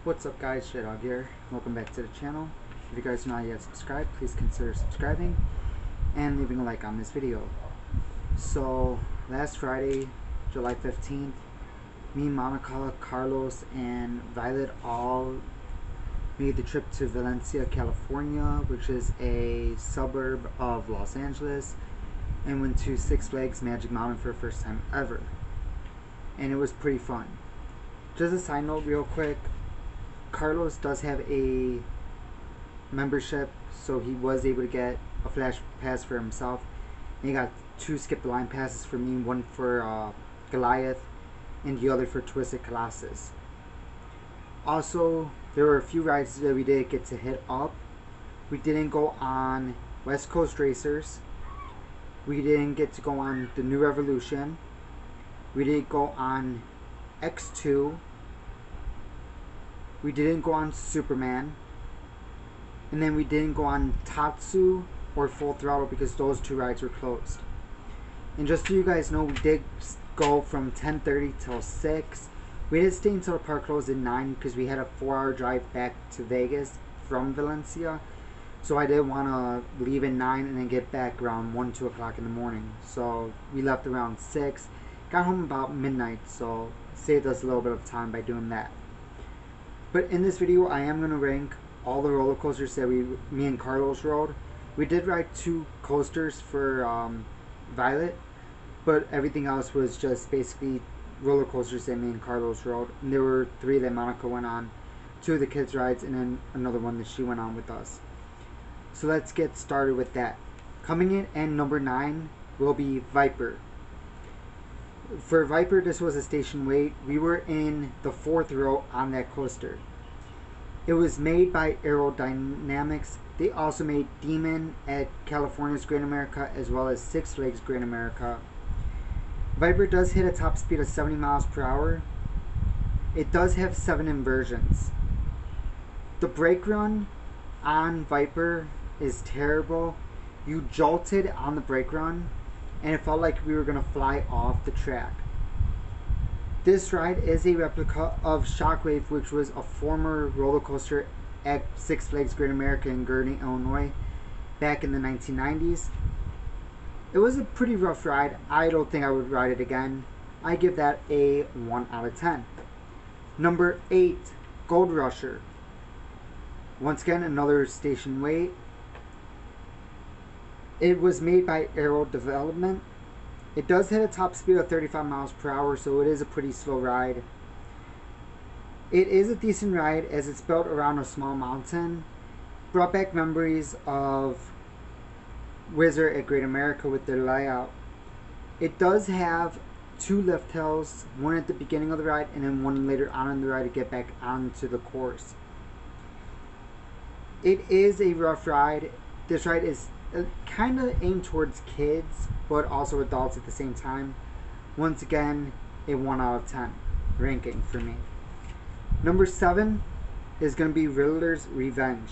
What's up guys, Shaydog here. Welcome back to the channel. If you guys are not yet subscribed, please consider subscribing and leaving a like on this video. So last Friday, July 15th, me, Monica, Carlos, and Violet all made the trip to Valencia, California, which is a suburb of Los Angeles, and went to Six Flags Magic Mountain for the first time ever. And it was pretty fun. Just a side note real quick, Carlos does have a membership, so he was able to get a flash pass for himself. And he got 2 skip the line passes for me, one for Goliath and the other for Twisted Colossus. Also, there were a few rides that we did get to hit up. We didn't go on West Coast Racers. We didn't get to go on the New Revolution. We didn't go on X2. We didn't go on Superman. And then we didn't go on Tatsu or Full Throttle because those 2 rides were closed. And just so you guys know, we did go from 10:30 till 6. We did stay until the park closed at 9 because we had a 4-hour drive back to Vegas from Valencia. So I did want to leave at 9 and then get back around 1, 2 o'clock in the morning. So we left around 6. Got home about midnight, so saved us a little bit of time by doing that. But in this video, I am going to rank all the roller coasters that me and Carlos rode. We did ride 2 coasters for Violet, but everything else was just basically roller coasters that me and Carlos rode. And there were 3 that Monica went on, 2 of the kids' rides, and then another one that she went on with us. So let's get started with that. Coming in at number 9 will be Viper. For Viper, this was a station wait. We were in the 4th row on that coaster. It was made by Aerodynamics. They also made Demon at California's Great America as well as Six Flags Great America. Viper does hit a top speed of 70 miles per hour. It does have 7 inversions. The brake run on Viper is terrible. You jolted on the brake run and it felt like we were going to fly off the track. This ride is a replica of Shockwave, which was a former roller coaster at Six Flags Great America in Gurnee, Illinois, back in the 1990s. It was a pretty rough ride. I don't think I would ride it again. I give that a 1 out of 10. Number 8, Gold Rusher. Once again, another station wait. It was made by Aero Development. It does hit a top speed of 35 miles per hour, so it is a pretty slow ride. It is a decent ride as it's built around a small mountain. Brought back memories of Wizard at Great America with their layout. It does have 2 lift hills, one at the beginning of the ride and then one later on in the ride to get back onto the course. It is a rough ride. This ride is kind of aimed towards kids but also adults at the same time. Once again, a 1 out of 10 ranking for me. Number 7 is going to be Riddlers Revenge.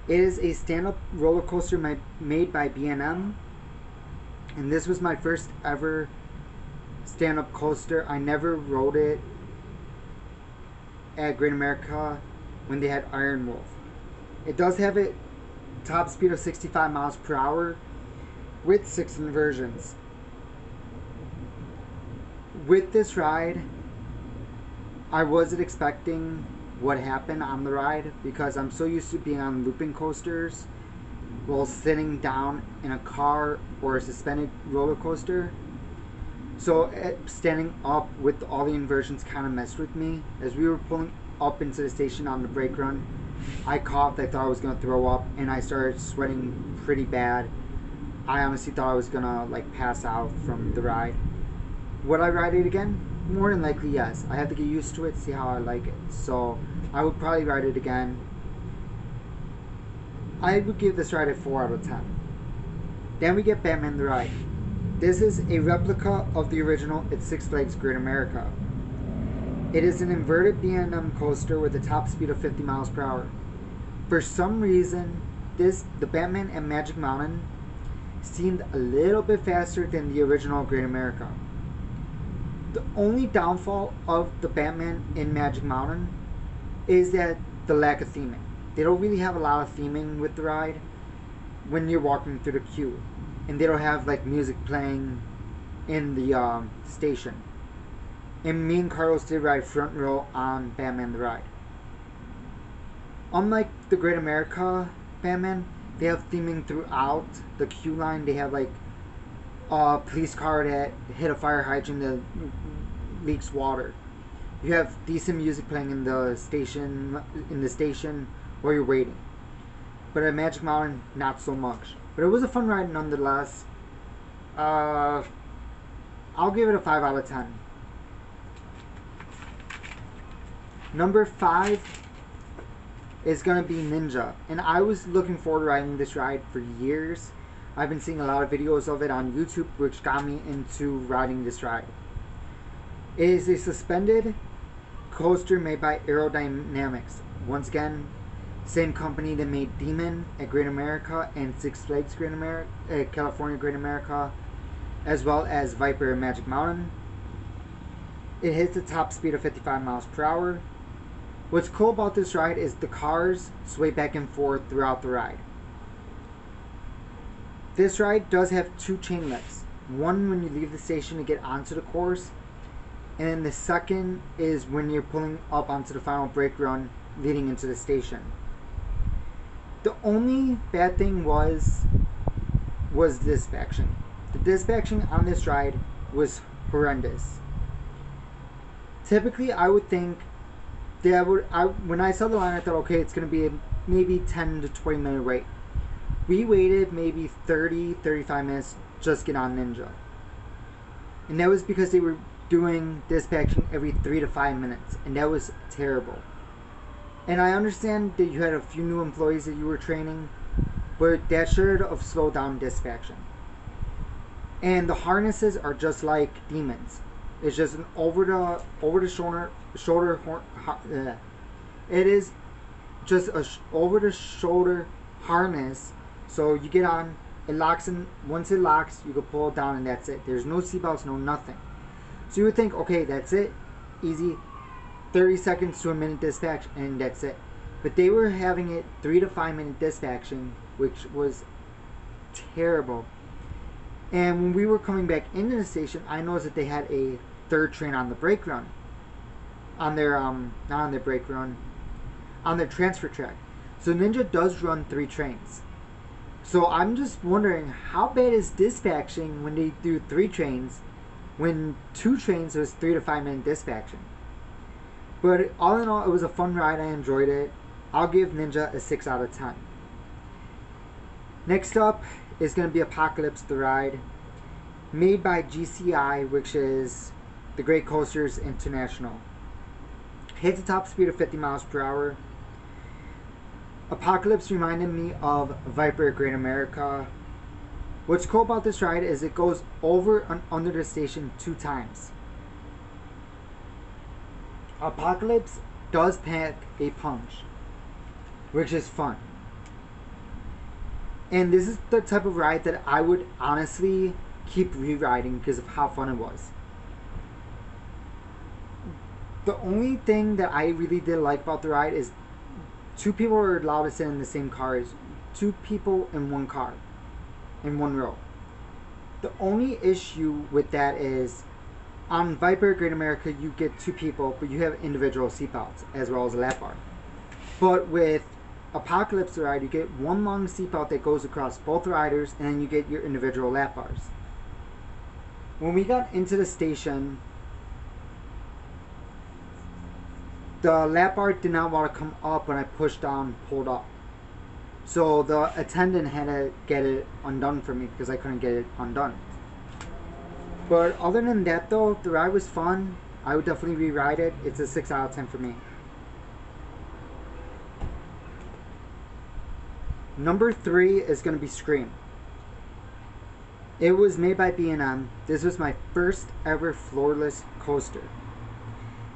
It is a stand-up roller coaster made by B&M, and this was my first ever stand-up coaster. I never rode it at Great America when they had Iron Wolf. It does have a top speed of 65 miles per hour with 6 inversions. With this ride, I wasn't expecting what happened on the ride because I'm so used to being on looping coasters while sitting down in a car or a suspended roller coaster. So standing up with all the inversions kind of messed with me. As we were pulling up into the station on the brake run, I coughed. I thought I was going to throw up and I started sweating pretty bad. I honestly thought I was going to like pass out from the ride. Would I ride it again? More than likely yes. I have to get used to it, see how I like it. So I would probably ride it again. I would give this ride a 4 out of 10. Then we get Batman the Ride. This is a replica of the original at Six Flags Great America. It is an inverted B&M coaster with a top speed of 50 miles per hour. For some reason, the Batman at Magic Mountain seemed a little bit faster than the original Great America. The only downfall of the Batman in Magic Mountain is that the lack of theming. They don't really have a lot of theming with the ride when you're walking through the queue, and they don't have like music playing in the station. And me and Carlos did ride front row on Batman the Ride. Unlike the Great America Batman, they have theming throughout the queue line. They have like a police car that hit a fire hydrant that leaks water. You have decent music playing in the station where you're waiting. But at Magic Mountain, not so much. But it was a fun ride nonetheless. I'll give it a 5 out of 10. Number 5 is going to be Ninja. And I was looking forward to riding this ride for years. I've been seeing a lot of videos of it on YouTube, which got me into riding this ride. It is a suspended coaster made by Aerodynamics. Once again, same company that made Demon at Great America and Six Flags Great America, California Great America, as well as Viper at Magic Mountain. It hits a top speed of 55 miles per hour. What's cool about this ride is the cars sway back and forth throughout the ride. This ride does have 2 chain lifts. One when you leave the station to get onto the course, and then the second is when you're pulling up onto the final brake run leading into the station. The only bad thing was dispatching. The dispatching on this ride was horrendous. Typically, I would think that when I saw the line, I thought, okay, it's going to be a maybe 10 to 20 minute wait. We waited maybe 30-35 minutes just to get on Ninja. And that was because they were doing dispatching every 3 to 5 minutes, and that was terrible. And I understand that you had a few new employees that you were training, but that should have slowed down dispatching. And the harnesses are just like Demons. It's just an over the shoulder it is just a over the shoulder harness. So you get on, it locks in. Once it locks, you can pull it down, and that's it. There's no seatbelts, no nothing. So you would think, okay, that's it, easy, 30 seconds to a minute dispatch, and that's it. But they were having it 3 to 5 minute dispatching, which was terrible. And when we were coming back into the station, I noticed that they had a third train on the brake run. On their, not on their brake run, on their transfer track. So Ninja does run 3 trains. So I'm just wondering, how bad is dispatching when they do 3 trains, when 2 trains was 3 to 5 minute dispatching? But all in all, it was a fun ride. I enjoyed it. I'll give Ninja a 6 out of 10. Next up is going to be Apocalypse the Ride, made by GCI, which is the Great Coasters International. Hits a top speed of 50 miles per hour. Apocalypse reminded me of Viper at Great America. What's cool about this ride is it goes over and under the station 2 times. Apocalypse does pack a punch, which is fun. And this is the type of ride that I would honestly keep re-riding because of how fun it was. The only thing that I really did like about the ride is 2 people were allowed to sit in the same car. 2 people in 1 car, in 1 row. The only issue with that is on Viper Great America you get 2 people, but you have individual seatbelts as well as a lap bar. But with Apocalypse the Ride, you get 1 long seatbelt that goes across both riders, and then you get your individual lap bars. When we got into the station, the lap bar did not want to come up when I pushed down, pulled up. So the attendant had to get it undone for me because I couldn't get it undone. But other than that though, the ride was fun. I would definitely re-ride it. It's a 6 out of 10 for me. Number 3 is going to be Scream. It was made by B&M. This was my first ever floorless coaster.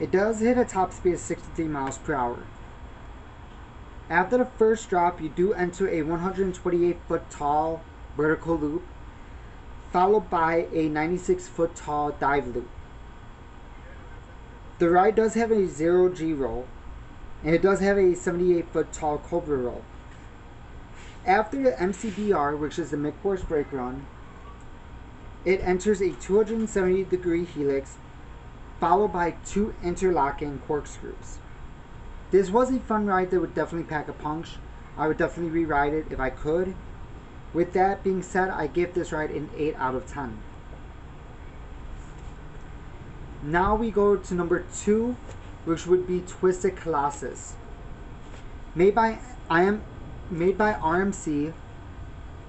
It does hit a top speed of 63 miles per hour. After the first drop, you do enter a 128 foot tall vertical loop, followed by a 96 foot tall dive loop. The ride does have a 0G roll, And it does have a 78-foot tall Cobra roll. After the MCBR, which is the mid-course brake run, it enters a 270-degree helix, followed by 2 interlocking corkscrews. This was a fun ride that would definitely pack a punch. I would definitely re-ride it if I could. With that being said, I give this ride an 8 out of 10. Now we go to number 2, which would be Twisted Colossus. Made by RMC,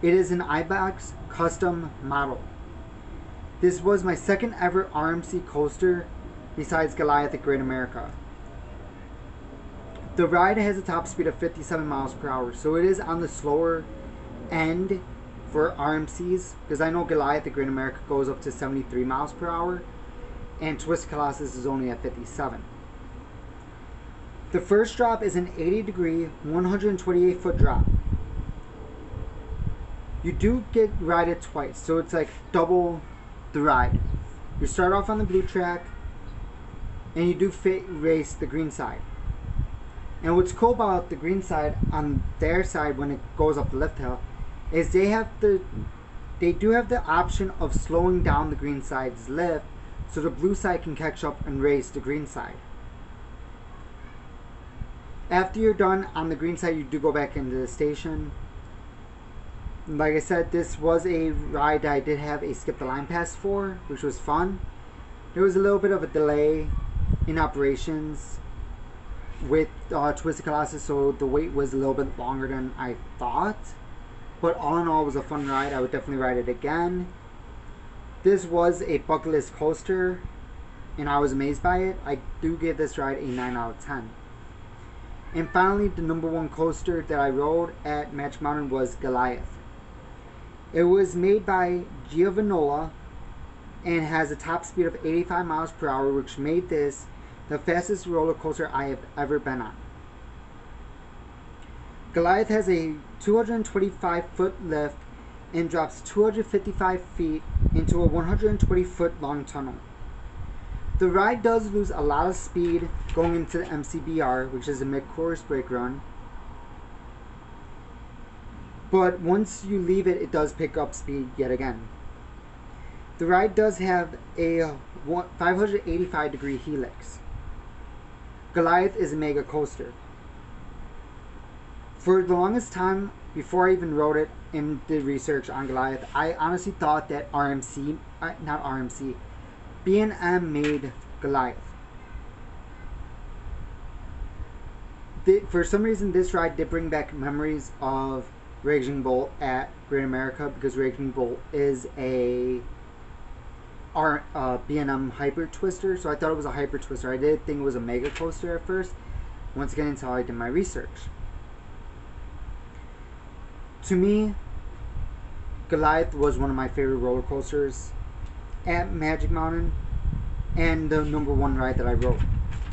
it is an iBox custom model. This was my second ever RMC coaster besides Goliath at Great America. The ride has a top speed of 57 miles per hour, so it is on the slower end for RMCs, because I know Goliath at Great America goes up to 73 miles per hour, and Twisted Colossus is only at 57. The first drop is an 80-degree, 128-foot drop. You do get ride it twice, so it's like double the ride. You start off on the blue track, and you do race the green side. And what's cool about the green side on their side when it goes up the lift hill is they do have the option of slowing down the green side's lift so the blue side can catch up and race the green side. After you're done on the green side, you do go back into the station. Like I said, this was a ride that I did have a skip the line pass for, which was fun. There was a little bit of a delay in operations with Twisted Colossus, so the wait was a little bit longer than I thought. But all in all, it was a fun ride. I would definitely ride it again. This was a bucket list coaster, and I was amazed by it. I do give this ride a 9 out of 10. And finally, the number 1 coaster that I rode at Magic Mountain was Goliath. It was made by Giovanola and has a top speed of 85 miles per hour, which made this the fastest roller coaster I have ever been on. Goliath has a 225-foot lift and drops 255 feet into a 120-foot long tunnel. The ride does lose a lot of speed going into the MCBR, which is a mid-course brake run. But once you leave it, it does pick up speed yet again. The ride does have a 585-degree helix. Goliath is a mega coaster. For the longest time, before I even wrote it and did research on Goliath, I honestly thought that B&M made Goliath. For some reason, this ride did bring back memories of Raging Bull at Great America, because Raging Bull is a B&M Hyper Twister, so I thought it was a Hyper Twister. I did think it was a Mega Coaster at first, once again until I did my research. To me, Goliath was one of my favorite roller coasters at Magic Mountain, and the number 1 ride that I rode.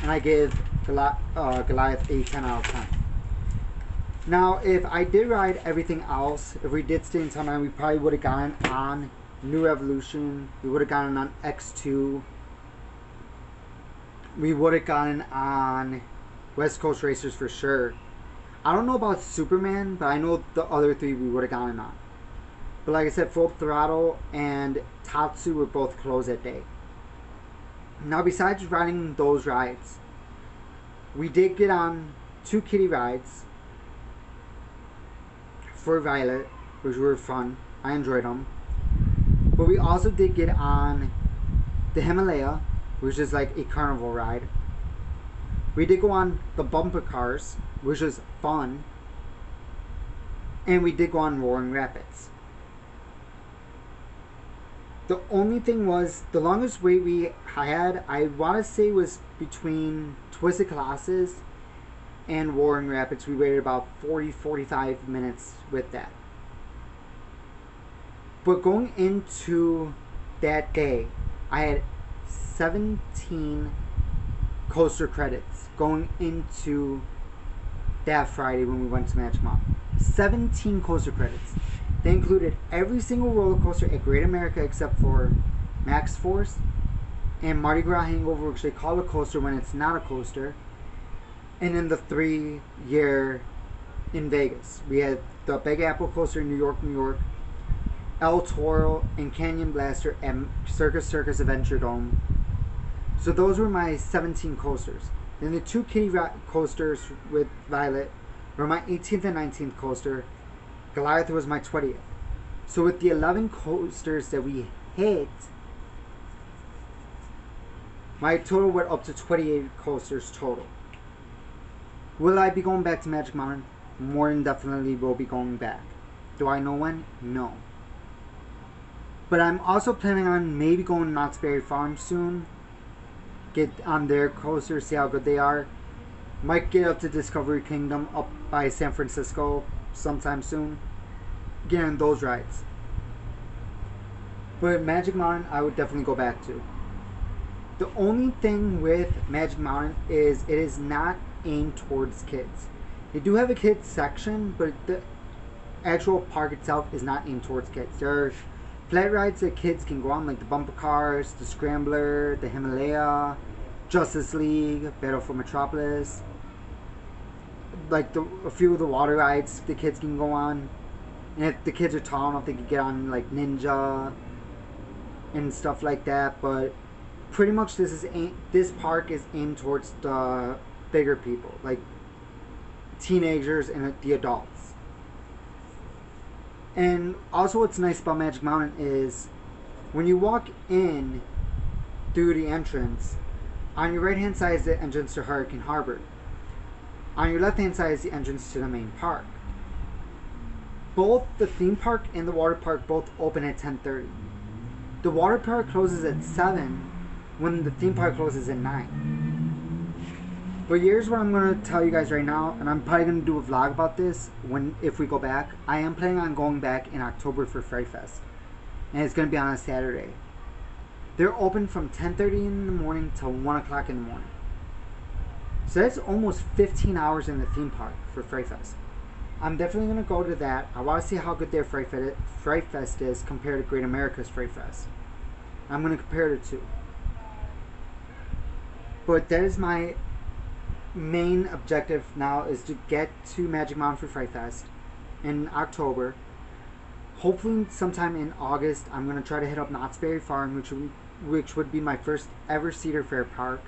And I give Goliath a 10 out of 10. Now, if I did ride everything else, if we did stay in Tunnel, we probably would have gotten on New Revolution. We would have gotten on X2. We would have gotten on West Coast Racers for sure. I don't know about Superman, but I know the other 3 we would have gotten on. But like I said, Full Throttle and Tatsu were both closed that day. Now, besides riding those rides, we did get on 2 kiddie rides for Violet, which were fun. I enjoyed them. But we also did get on the Himalaya, which is like a carnival ride. We did go on the bumper cars, which was fun. And we did go on Roaring Rapids. The only thing was, the longest wait we had, I want to say, was between Twisted Colossus and Roaring Rapids. We waited about 40-45 minutes with that. But going into that day, I had 17 coaster credits going into that Friday when we went to Magic Mountain. 17 coaster credits. They included every single roller coaster at Great America except for Max Force and Mardi Gras Hangover, which they call a coaster when it's not a coaster. And in the 3-year in Vegas, we had the Big Apple coaster in New York, New York, El Toro and Canyon Blaster at Circus Adventure Dome. So those were my 17 coasters. Then the 2 kiddie coasters with Violet were my 18th and 19th coaster. Goliath was my 20th. So with the 11 coasters that we hit, my total went up to 28 coasters total. Will I be going back to Magic Mountain? More than definitely will be going back. Do I know when? No. But I'm also planning on maybe going to Knott's Berry Farm soon. Get on their coasters, see how good they are. Might get up to Discovery Kingdom up by San Francisco sometime soon. Get on those rides. But Magic Mountain, I would definitely go back to. The only thing with Magic Mountain is it is not aimed towards kids. They do have a kids section, but the actual park itself is not aimed towards kids. There are flat rides that kids can go on, like the bumper cars, the Scrambler, the Himalaya, Justice League, Battle for Metropolis. Like a few of the water rides the kids can go on. And if the kids are tall enough, they can get on like Ninja and stuff like that. But pretty much this park is aimed towards the bigger people, like teenagers and the adults. And also what's nice about Magic Mountain is when you walk in through the entrance, on your right hand side is the entrance to Hurricane Harbor. On your left hand side is the entrance to the main park. Both the theme park and the water park both open at 10:30. The water park closes at 7 when the theme park closes at 9. But here's what I'm going to tell you guys right now, and I'm probably going to do a vlog about this if we go back. I am planning on going back in October for Fright Fest, and it's going to be on a Saturday. They're open from 10:30 in the morning till 1 o'clock in the morning. So that's almost 15 hours in the theme park for Fright Fest. I'm definitely going to go to that. I want to see how good their Fright Fest is compared to Great America's Fright Fest. I'm going to compare the two. But that is my main objective now, is to get to Magic Mountain for Fright Fest in October. Hopefully sometime in August I'm going to try to hit up Knott's Berry Farm, which would be my first ever Cedar Fair park,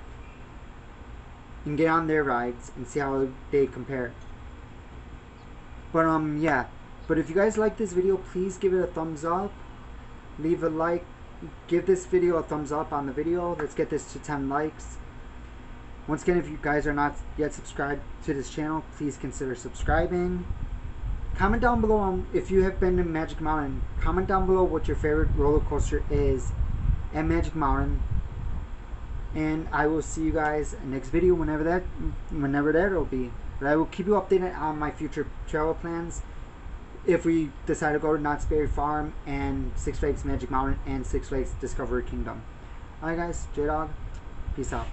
and get on their rides and see how they compare. But yeah, but if you guys like this video, please give it a thumbs up, leave a like, give this video a thumbs up on the video. Let's get this to 10 likes. Once again, if you guys are not yet subscribed to this channel, please consider subscribing. Comment down below if you have been to Magic Mountain. Comment down below what your favorite roller coaster is at Magic Mountain. And I will see you guys next video, whenever that will be. But I will keep you updated on my future travel plans if we decide to go to Knott's Berry Farm and Six Flags Magic Mountain and Six Flags Discovery Kingdom. Alright guys, J-Dog, peace out.